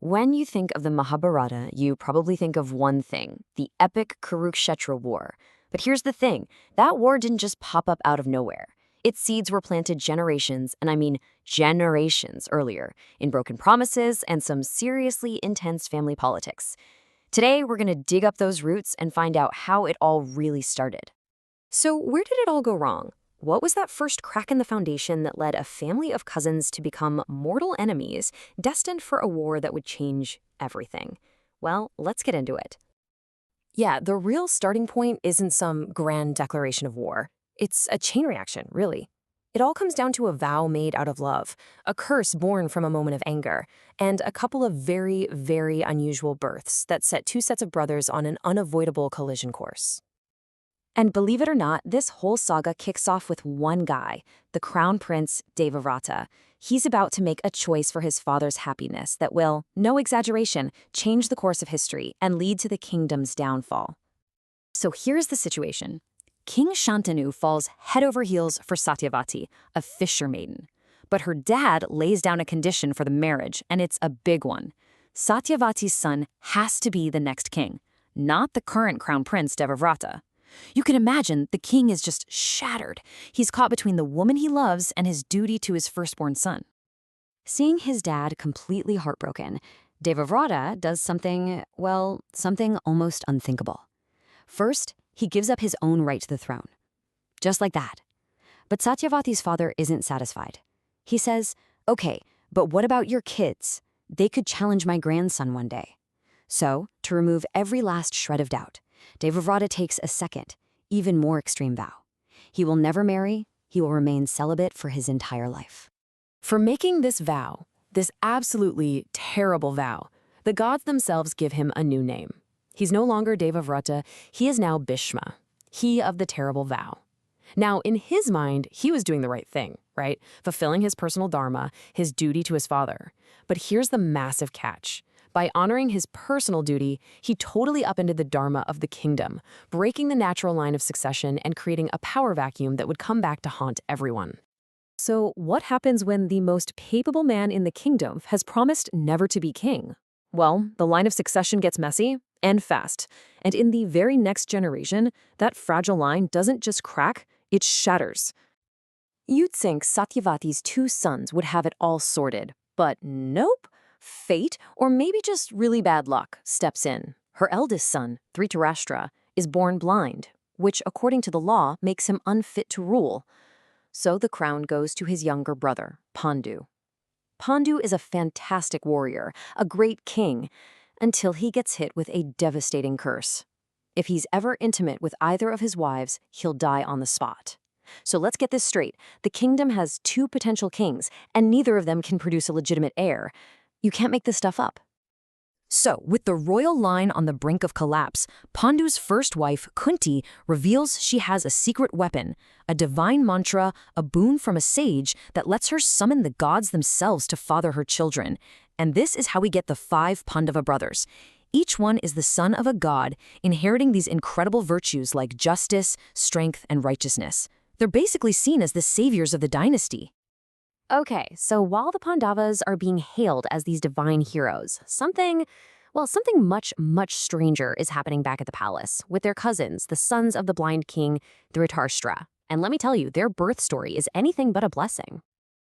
When you think of the Mahabharata, you probably think of one thing, the epic Kurukshetra war. But here's the thing, that war didn't just pop up out of nowhere. Its seeds were planted generations, and I mean generations earlier, in broken promises and some seriously intense family politics. Today, we're going to dig up those roots and find out how it all really started. So, where did it all go wrong? What was that first crack in the foundation that led a family of cousins to become mortal enemies, destined for a war that would change everything? Well, let's get into it. Yeah, the real starting point isn't some grand declaration of war. It's a chain reaction, really. It all comes down to a vow made out of love, a curse born from a moment of anger, and a couple of very, very unusual births that set two sets of brothers on an unavoidable collision course. And believe it or not, this whole saga kicks off with one guy, the crown prince Devavrata. He's about to make a choice for his father's happiness that will, no exaggeration, change the course of history and lead to the kingdom's downfall. So here's the situation. King Shantanu falls head over heels for Satyavati, a fisher maiden. But her dad lays down a condition for the marriage, and it's a big one. Satyavati's son has to be the next king, not the current crown prince Devavrata. You can imagine the king is just shattered. He's caught between the woman he loves and his duty to his firstborn son. Seeing his dad completely heartbroken, Devavrata does something, well, something almost unthinkable. First, he gives up his own right to the throne. Just like that. But Satyavati's father isn't satisfied. He says, okay, but what about your kids? They could challenge my grandson one day. So, to remove every last shred of doubt, Devavrata takes a second, even more extreme vow. He will never marry, he will remain celibate for his entire life. For making this vow, this absolutely terrible vow, the gods themselves give him a new name. He's no longer Devavrata, he is now Bhishma, he of the terrible vow. Now, in his mind, he was doing the right thing, right? Fulfilling his personal dharma, his duty to his father. But here's the massive catch. By honoring his personal duty, he totally upended the dharma of the kingdom, breaking the natural line of succession and creating a power vacuum that would come back to haunt everyone. So what happens when the most capable man in the kingdom has promised never to be king? Well, the line of succession gets messy and fast. And in the very next generation, that fragile line doesn't just crack, it shatters. You'd think Satyavati's two sons would have it all sorted, but nope. Fate, or maybe just really bad luck, steps in. Her eldest son, Dhritarashtra, is born blind, which, according to the law, makes him unfit to rule. So the crown goes to his younger brother, Pandu. Pandu is a fantastic warrior, a great king, until he gets hit with a devastating curse. If he's ever intimate with either of his wives, he'll die on the spot. So let's get this straight. The kingdom has two potential kings, and neither of them can produce a legitimate heir. You can't make this stuff up. So, with the royal line on the brink of collapse, Pandu's first wife, Kunti, reveals she has a secret weapon, a divine mantra, a boon from a sage that lets her summon the gods themselves to father her children. And this is how we get the 5 Pandava brothers. Each one is the son of a god, inheriting these incredible virtues like justice, strength, and righteousness. They're basically seen as the saviors of the dynasty. Okay, so while the Pandavas are being hailed as these divine heroes, something much, much stranger is happening back at the palace with their cousins, the sons of the blind king Dhritarashtra. And let me tell you, their birth story is anything but a blessing.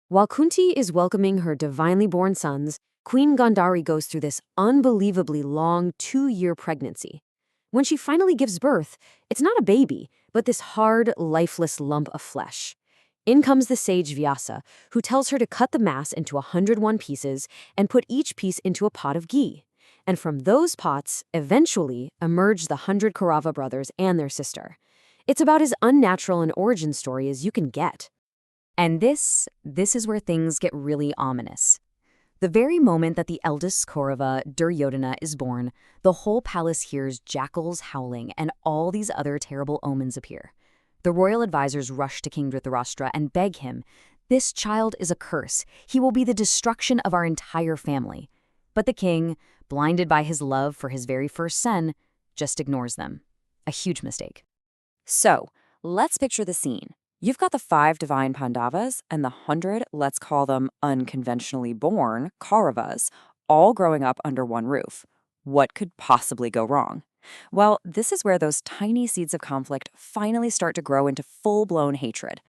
While Kunti is welcoming her divinely born sons, Queen Gandhari goes through this unbelievably long 2-year pregnancy. When she finally gives birth, it's not a baby, but this hard, lifeless lump of flesh. In comes the sage Vyasa, who tells her to cut the mass into 101 pieces and put each piece into a pot of ghee. And from those pots, eventually, emerge the 100 Kaurava brothers and their sister. It's about as unnatural an origin story as you can get. And this is where things get really ominous. The very moment that the eldest Kaurava, Duryodhana, is born, the whole palace hears jackals howling and all these other terrible omens appear. The royal advisors rush to King Dhritarashtra and beg him, "This child is a curse. He will be the destruction of our entire family." But the king, blinded by his love for his very first son, just ignores them. A huge mistake. So, let's picture the scene. You've got the 5 divine Pandavas and the 100, let's call them unconventionally born, Kauravas, all growing up under one roof. What could possibly go wrong? Well, this is where those tiny seeds of conflict finally start to grow into full-blown hatred.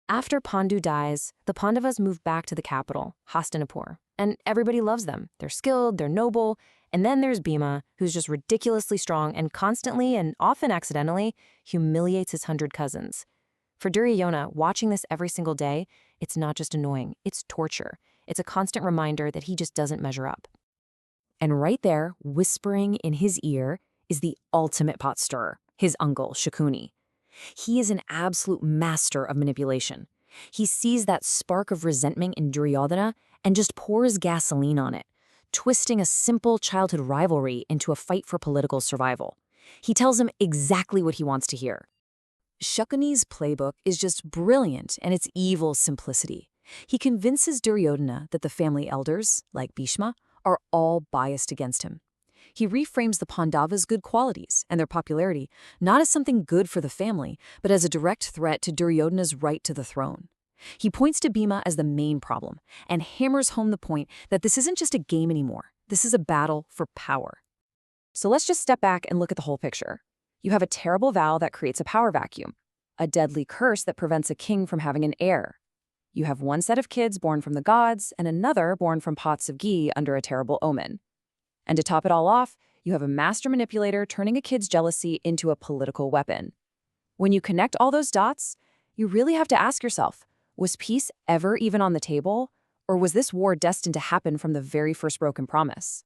After Pandu dies, the Pandavas move back to the capital, Hastinapura, and everybody loves them. They're skilled, they're noble, and then there's Bhima, who's just ridiculously strong and constantly, and often accidentally, humiliates his 100 cousins. For Duryodhana, watching this every single day, it's not just annoying, it's torture. It's a constant reminder that he just doesn't measure up. And right there, whispering in his ear, is the ultimate pot stirrer, his uncle, Shakuni. He is an absolute master of manipulation. He sees that spark of resentment in Duryodhana and just pours gasoline on it, twisting a simple childhood rivalry into a fight for political survival. He tells him exactly what he wants to hear. Shakuni's playbook is just brilliant in its evil simplicity. He convinces Duryodhana that the family elders, like Bhishma, are all biased against him. He reframes the Pandavas' good qualities and their popularity not as something good for the family, but as a direct threat to Duryodhana's right to the throne. He points to Bhima as the main problem and hammers home the point that this isn't just a game anymore. This is a battle for power. So let's just step back and look at the whole picture. You have a terrible vow that creates a power vacuum, a deadly curse that prevents a king from having an heir. You have one set of kids born from the gods and another born from pots of ghee under a terrible omen. And to top it all off, you have a master manipulator turning a kid's jealousy into a political weapon. When you connect all those dots, you really have to ask yourself, was peace ever even on the table? Or was this war destined to happen from the very first broken promise?